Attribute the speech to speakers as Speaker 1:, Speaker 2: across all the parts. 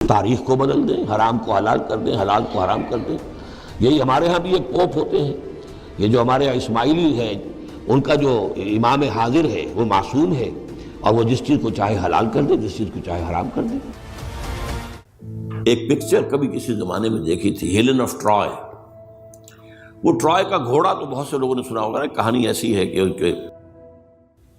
Speaker 1: تاریخ کو بدل دیں، حرام کو حلال کر دیں، حلال کو حرام کر دیں۔ یہی ہمارے ہاں بھی ایک پوپ ہوتے ہیں، یہ جو ہمارے اسماعیلی ہیں، ان کا جو امام حاضر ہے وہ معصوم ہے، اور وہ جس چیز کو چاہے حلال کر دے، جس چیز کو چاہے حرام کر دے۔ ایک پکچر کبھی کسی زمانے میں دیکھی تھی، ہیلن آف ٹرائے۔ وہ ٹرائے کا گھوڑا تو بہت سے لوگوں نے سنا ہوگا، کہانی ایسی ہے کہ ان کے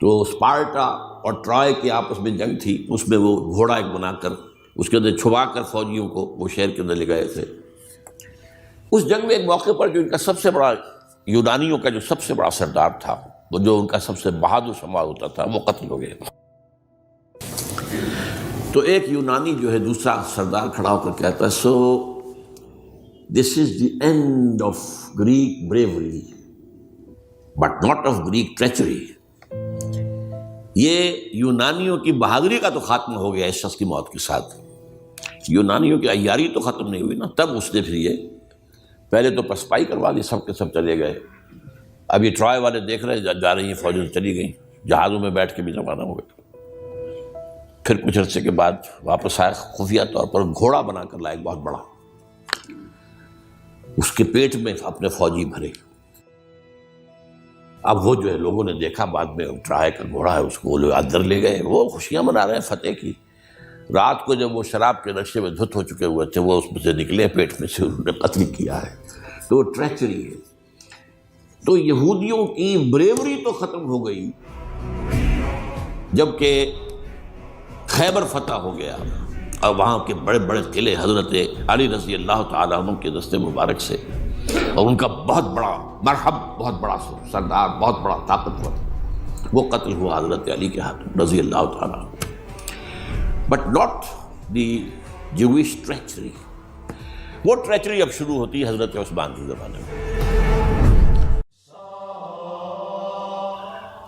Speaker 1: تو اسپارٹا اور ٹرائے کے آپس میں جنگ تھی، اس میں وہ گھوڑا ایک بنا کر اس کے اندر چھپا کر فوجیوں کو وہ شہر کے اندر لے گئے تھے۔ اس جنگ میں ایک موقع پر جو ان کا سب سے بڑا، یونانیوں کا جو سب سے بڑا سردار تھا، وہ جو ان کا سب سے بہادر شمار ہوتا تھا، وہ قتل ہو گیا۔ تو ایک یونانی جو ہے دوسرا سردار کھڑا ہو کر کہتا ہے، so this is the end of Greek bravery but not of Greek treachery. یہ یونانیوں کی بہادری کا تو خاتمہ ہو گیا اس شخص کی موت کے ساتھ، یونانیوں کی عیاری تو ختم نہیں ہوئی نا۔ تب اس نے پھر یہ پہلے تو پسپائی کروا لی، سب کے سب چلے گئے۔ اب یہ ٹرائے والے دیکھ رہے جا رہی ہیں فوجیں چلی گئیں، جہازوں میں بیٹھ کے بھی روانہ ہو گئے۔ پھر کچھ عرصے کے بعد واپس آئے، خفیہ طور پر گھوڑا بنا کر لائے بہت بڑا، اس کے پیٹ میں اپنے فوجی بھرے۔ اب وہ جو ہے لوگوں نے دیکھا بعد میں ٹرائے کا گھوڑا ہے، اس کو وہ لوگ اندر لے گئے، وہ خوشیاں منا رہے ہیں فتح کی۔ رات کو جب وہ شراب کے نشے میں دھت ہو چکے ہوئے تھے، وہ اس میں سے نکلے، پیٹ میں سے انہوں نے قتل کیا ہے۔ تو وہ ٹریچری ہے۔ تو یہودیوں کی بریوری تو ختم ہو گئی جبکہ خیبر فتح ہو گیا، اور وہاں کے بڑے بڑے قلعے حضرت علی رضی اللہ تعالیٰ عنہ کے دست مبارک سے، اور ان کا بہت بڑا مرحب، بہت بڑا سردار، بہت بڑا طاقتور، وہ قتل ہوا حضرت علی کے ہاتھ رضی اللہ تعالیٰ عنہ۔ But not the Jewish treachery. وہ ٹریچری اب شروع ہوتی ہے حضرت عثمان کے زمانے میں۔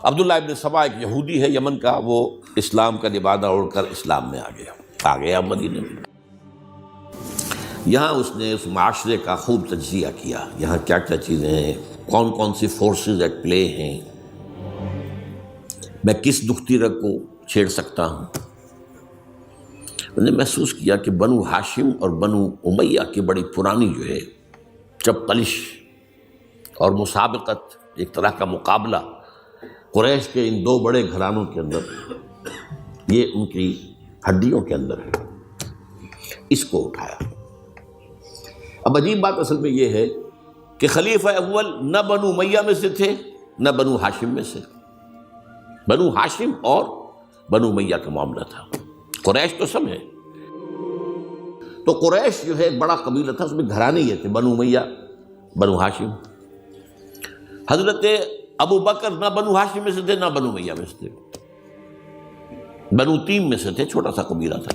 Speaker 1: عبداللہ ابن سبا ایک یہودی ہے یمن کا، وہ اسلام کا لبادہ اوڑھ کر اسلام میں آ گیا مدینے میں۔ یہاں اس نے اس معاشرے کا خوب تجزیہ کیا، یہاں کیا کیا چیزیں ہیں، کون کون سی فورسز ایٹ پلے ہیں، میں کس دکھتی رگ کو چھیڑ سکتا ہوں۔ میں نے محسوس کیا کہ بنو ہاشم اور بنو امیہ کی بڑی پرانی جو ہے چپقلش اور مسابقت، ایک طرح کا مقابلہ قریش کے ان دو بڑے گھرانوں کے اندر، یہ ان کی ہڈیوں کے اندر ہے، اس کو اٹھایا۔ اب عجیب بات اصل میں یہ ہے کہ خلیفہ اول نہ بنو امیہ میں سے تھے نہ بنو ہاشم میں سے، بنو ہاشم اور بنو امیہ کا معاملہ تھا۔ قریش تو سب ہے، تو قریش جو ہے ایک بڑا قبیلہ تھا، اس میں گھرانے یہ تھے، بنو امیہ، بنو ہاشم۔ حضرت ابو بکر نہ بنو ہاشم میں سے تھے نہ بنو امیہ میں سے تھے، بنو تیم میں سے تھے، چھوٹا سا قبیلہ تھا۔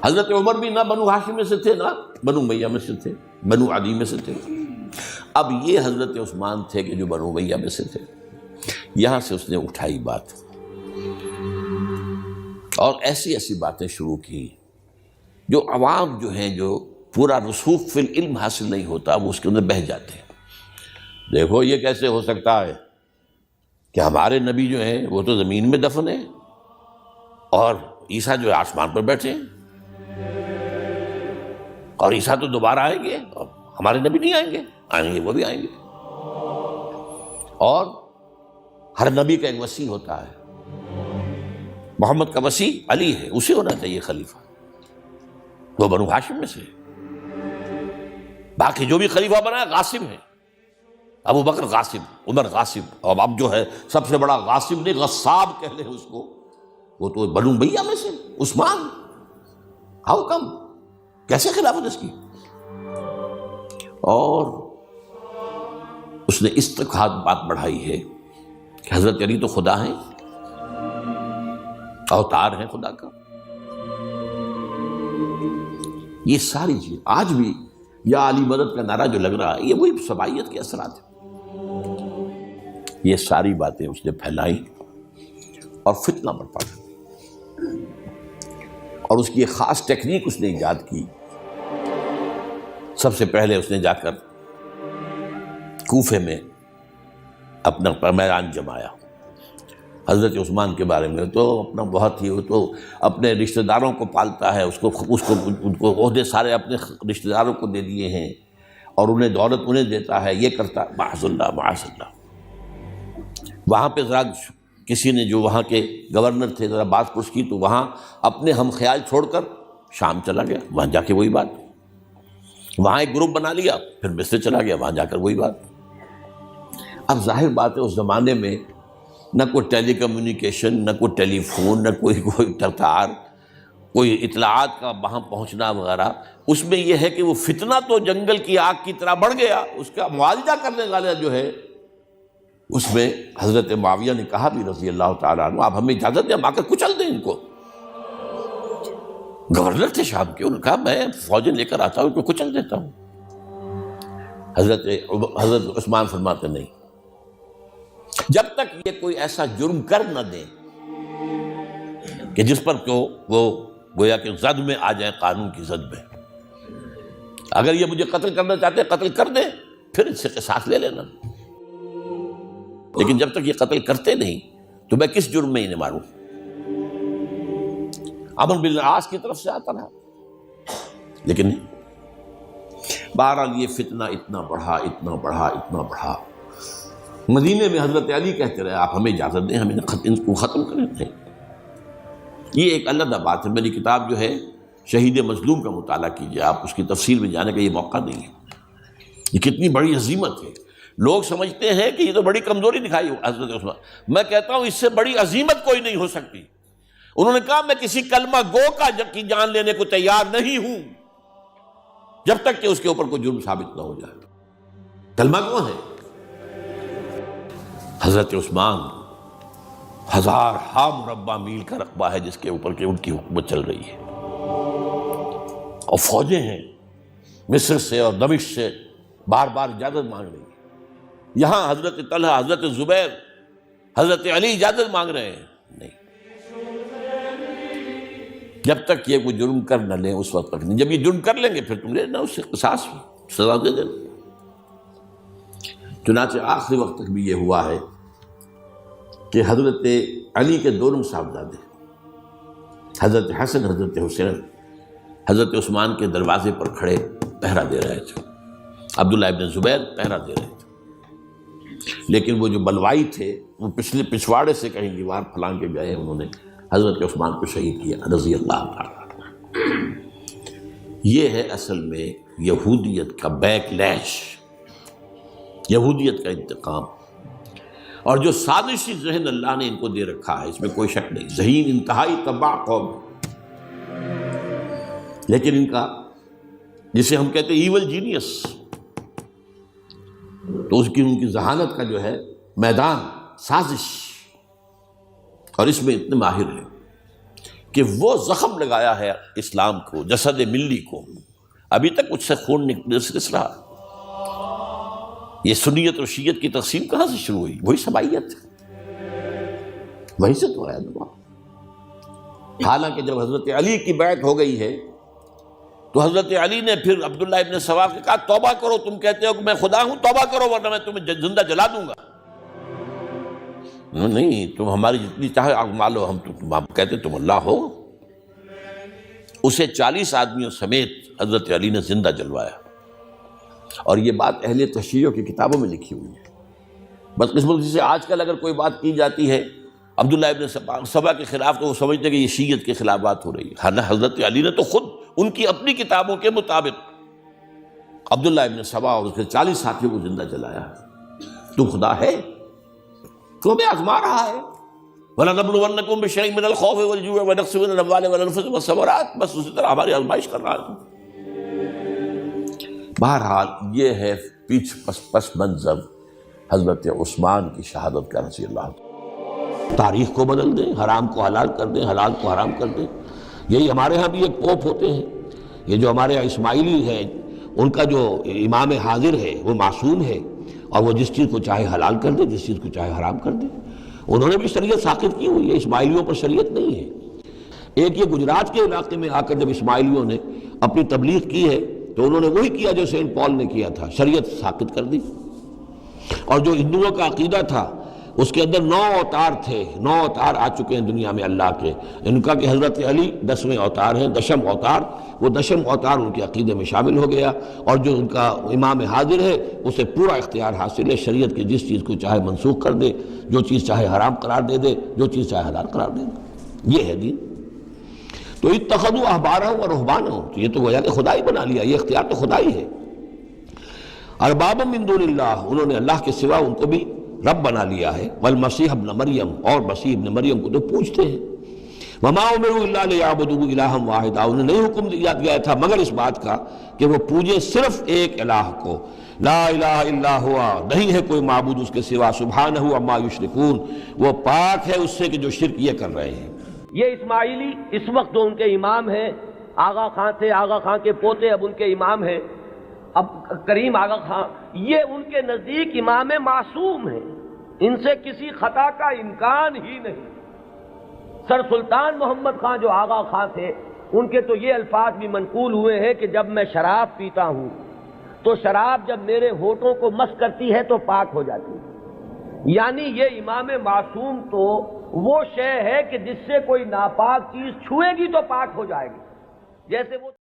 Speaker 1: حضرت عمر بھی نہ بنو ہاشم میں سے تھے نہ بنو امیہ میں سے تھے، بنو عدی میں سے تھے۔ اب یہ حضرت عثمان تھے کہ جو بنو امیہ میں سے تھے۔ یہاں سے اس نے اٹھائی بات اور ایسی ایسی باتیں شروع کی جو عوام جو ہیں، جو پورا رسوخ فی العلم حاصل نہیں ہوتا، وہ اس کے اندر بہہ جاتے ہیں۔ دیکھو یہ کیسے ہو سکتا ہے کہ ہمارے نبی جو ہیں وہ تو زمین میں دفن ہیں اور عیسیٰ جو ہے آسمان پر بیٹھے ہیں، اور عیسیٰ تو دوبارہ آئیں گے اور ہمارے نبی نہیں آئیں گے، آئیں گے وہ بھی آئیں گے، اور ہر نبی کا ایک وصی ہوتا ہے، محمد کا وصی علی ہے، اسے ہونا چاہیے خلیفہ، وہ بنو ہاشم میں سے، باقی جو بھی خلیفہ بنا ہے غاصب ہے، ابو بکر غاصب، عمر غاصب، اور اب جو ہے سب سے بڑا غاصب نہیں غصاب کہہ لیں اس کو، وہ تو بنو امیہ میں سے عثمان۔ ہاؤ کم، کیسے خلافت اس کی؟ اور اس نے اس تک بات بڑھائی ہے کہ حضرت علی تو خدا ہیں، اوتار ہیں خدا کا۔ یہ ساری چیز آج بھی یا علی مدد کا نعرہ جو لگ رہا ہے، یہ وہی صبائیت کے اثرات ہیں۔ یہ ساری باتیں اس نے پھیلائی اور فتنہ برپا کر، اور اس کی ایک خاص ٹیکنیک اس نے ایجاد کی۔ سب سے پہلے اس نے جا کر کوفے میں اپنا میدان جمایا، حضرت عثمان کے بارے میں تو اپنا بہت ہی، وہ تو اپنے رشتہ داروں کو پالتا ہے، ان کو عہدے سارے اپنے رشتہ داروں کو دے دیے ہیں، اور انہیں دولت انہیں دیتا ہے، یہ کرتا ہے، معاذ اللہ معاذ اللہ۔ وہاں پہ ذرا کسی نے جو وہاں کے گورنر تھے ذرا بات پوچھ کی تو وہاں اپنے ہم خیال چھوڑ کر شام چلا گیا، وہاں جا کے وہی بات، وہاں ایک گروپ بنا لیا، پھر مصر چلا گیا، وہاں جا کر وہی بات۔ اب ظاہر بات ہے اس زمانے میں نہ کوئی ٹیلی کمیونیکیشن، نہ کوئی ٹیلی فون، نہ کوئی تار، کوئی اطلاعات کا وہاں پہنچنا وغیرہ، اس میں یہ ہے کہ وہ فتنہ تو جنگل کی آگ کی طرح بڑھ گیا، اس کا معالجہ کرنے والا جو ہے، اس میں حضرت معاویہ نے کہا بھی رضی اللہ تعالیٰ عنہ، آپ ہمیں اجازت دیں ہم آ کر کچل دیں ان کو۔ گورنر تھے شام کے، انہوں نے کہا میں فوجیں لے کر آتا ہوں ان کو کچل دیتا ہوں۔ حضرت عثمان فرماتے نہیں، جب تک یہ کوئی ایسا جرم کر نہ دیں کہ جس پر وہ گویا کہ زد میں آ جائیں، قانون کی زد میں، اگر یہ مجھے قتل کرنا چاہتے ہیں قتل کر دیں، پھر اس سے قصاص لے لینا، لیکن جب تک یہ قتل کرتے نہیں تو میں کس جرم میں انہیں ماروں۔ عمرو بن العاص کی طرف سے آتا رہا، لیکن نہیں۔ بہرحال یہ فتنہ اتنا بڑھا اتنا بڑھا اتنا بڑھا، مدینے میں حضرت علی کہتے رہے آپ ہمیں اجازت دیں، ہمیں ان کو ختم کریں۔ نہیں، یہ ایک علیحدہ بات ہے، میری کتاب جو ہے شہید مظلوم کا مطالعہ کیجیے، آپ اس کی تفصیل میں جانے کا یہ موقع نہیں ہے۔ یہ کتنی بڑی عظیمت ہے، لوگ سمجھتے ہیں کہ یہ تو بڑی کمزوری دکھائی حضرت عثمان، میں کہتا ہوں اس سے بڑی عظیمت کوئی نہیں ہو سکتی۔ انہوں نے کہا میں کسی کلمہ گو کی جان لینے کو تیار نہیں ہوں جب تک کہ اس کے اوپر کوئی جرم ثابت نہ ہو جائے۔ کلمہ گو ہے حضرت عثمان، 1000 مربع میل کا رقبہ ہے جس کے اوپر کہ ان کی حکومت چل رہی ہے، اور فوجیں ہیں مصر سے اور دمشق سے بار بار اجازت مانگ رہی ہے۔ یہاں حضرت طلحہ، حضرت زبیر، حضرت علی اجازت مانگ رہے ہیں، نہیں، جب تک یہ کوئی جرم کر نہ لیں اس وقت تک نہیں۔ جب یہ جرم کر لیں گے پھر تم لینا اس سے قصاص سزا دے دینا۔ چنانچہ آخری وقت تک بھی یہ ہوا ہے کہ حضرت علی کے دونوں صاحبزادے حضرت حسن، حضرت حسین، حضرت عثمان کے دروازے پر کھڑے پہرا دے رہے تھے، عبداللہ ابن زبیر پہرا دے رہے تھے، لیکن وہ جو بلوائی تھے وہ پچھلے پچھواڑے سے کہیں دیوار پھلانگ کے گئے، انہوں نے حضرت عثمان کو شہید کیا رضی اللہ تعالیٰ۔ یہ ہے اصل میں یہودیت کا بیک لیش، یہودیت کا انتقام، اور جو سازشی ذہن اللہ نے ان کو دے رکھا ہے اس میں کوئی شک نہیں۔ ذہین انتہائی تباہ قوم، لیکن ان کا جسے ہم کہتے ہیں ایول جینیس، تو اس کی ان کی ذہانت کا جو ہے میدان سازش، اور اس میں اتنے ماہر ہیں کہ وہ زخم لگایا ہے اسلام کو، جسد ملی کو، ابھی تک اس سے خون نکل رہا۔ یہ سنیت اور شیعت کی تقسیم کہاں سے شروع ہوئی؟ وہی سبائیت، وہی سے تو آیا دبا۔ حالانکہ جب حضرت علی کی بیعت ہو گئی ہے تو حضرت علی نے پھر عبداللہ ابن سواد سے کہا توبہ کرو، تم کہتے ہو کہ میں خدا ہوں، توبہ کرو ورنہ میں تمہیں زندہ جلا دوں گا۔ نہیں، تم ہماری جتنی چاہے آگ مالو، ہم کہتے تم اللہ ہو۔ اسے 40 آدمیوں سمیت حضرت علی نے زندہ جلوایا، اور یہ بات اہل تشیع کی کتابوں میں لکھی ہوئی ہے۔ بدقسمتی سے آج کل اگر کوئی بات کی جاتی ہے عبداللہ ابن سبا کے خلاف تو وہ سمجھتے ہیں کہ یہ شیعت کے خلاف بات ہو رہی ہے۔ حضرت علی نے تو خود ان کی اپنی کتابوں کے مطابق عبداللہ ابن سبا اور اس کے 40 ساتھیوں کو زندہ جلایا۔ تو خدا ہے، تو ہمیں آزما رہا ہے۔ وَلَنَبْلُوَنَّكُمْ بِشَيْءٍ مِّنَ الْخَوْفِ وَالْجُوعِ وَنَقْصٍ مِّنَ الْأَمْوَالِ وَالْأَنفُسِ وَالثَّمَرَاتِ، بس اسی طرح ہماری آزمائش کر رہا ہے۔ بہرحال یہ ہے پس منظر حضرت عثمان کی شہادت کا رضی اللہ عنہ۔ تاریخ کو بدل دیں، حرام کو حلال کر دیں، حلال کو حرام کر دیں۔ یہی ہمارے ہاں بھی ایک پوپ ہوتے ہیں، یہ جو ہمارے اسماعیلی ہیں، ان کا جو امام حاضر ہے وہ معصوم ہے، اور وہ جس چیز کو چاہے حلال کر دے، جس چیز کو چاہے حرام کر دے۔ انہوں نے بھی شریعت ساقط کی ہوئی ہے، اسماعیلیوں پر شریعت نہیں ہے۔ ایک یہ گجرات کے علاقے میں آ کر جب اسماعیلیوں نے اپنی تبلیغ کی ہے تو انہوں نے وہی کیا جو سینٹ پال نے کیا تھا، شریعت ساقط کر دی۔ اور جو ہندوؤں کا عقیدہ تھا اس کے اندر 9 اوتار تھے، 9 اوتار آ چکے ہیں دنیا میں اللہ کے، ان کا کہ حضرت علی 10ویں اوتار ہیں، 10م اوتار، وہ 10م اوتار ان کے عقیدے میں شامل ہو گیا، اور جو ان کا امام حاضر ہے اسے پورا اختیار حاصل ہے، شریعت کی جس چیز کو چاہے منسوخ کر دے، جو چیز چاہے حرام قرار دے دے، جو چیز چاہے حلال قرار دے دے، یہ ہے دین۔ تو اتخذوا احبارهم ورهبانهم، تو یہ تو گویا کہ خدا ہی بنا لیا، یہ اختیار تو خدا ہی ہے۔ اربابا من دون اللہ، انہوں نے اللہ کے سوا ان کو بھی رب بنا لیا ہے، والمسیح ابن مریم، اور مسیح ابن مریم کو تو پوچھتے ہیں۔ وما امروا الا ليعبدوا الہا واحدا، انہیں نہیں حکم دیا گیا تھا مگر اس بات کا کہ وہ پوجے صرف ایک الہ کو، لا الہ الا ہوا، نہیں ہے کوئی معبود اس کے سوا، سبحانہ عما یشرکون، وہ پاک ہے اس سے کہ جو شرک یہ کر رہے ہیں۔
Speaker 2: یہ اسماعیلی اس وقت جو ان کے امام ہیں، آغا خان تھے، آغا خان کے پوتے اب ان کے امام ہیں، اب کریم آغا خان، یہ ان کے نزدیک امام معصوم ہیں، ان سے کسی خطا کا امکان ہی نہیں۔ سر سلطان محمد خان جو آغا خان تھے، ان کے تو یہ الفاظ بھی منقول ہوئے ہیں کہ جب میں شراب پیتا ہوں تو شراب جب میرے ہونٹوں کو مس کرتی ہے تو پاک ہو جاتی ہے۔ یعنی یہ امام معصوم تو وہ شے ہے کہ جس سے کوئی ناپاک چیز چھوئے گی تو پاک ہو جائے گی، جیسے وہ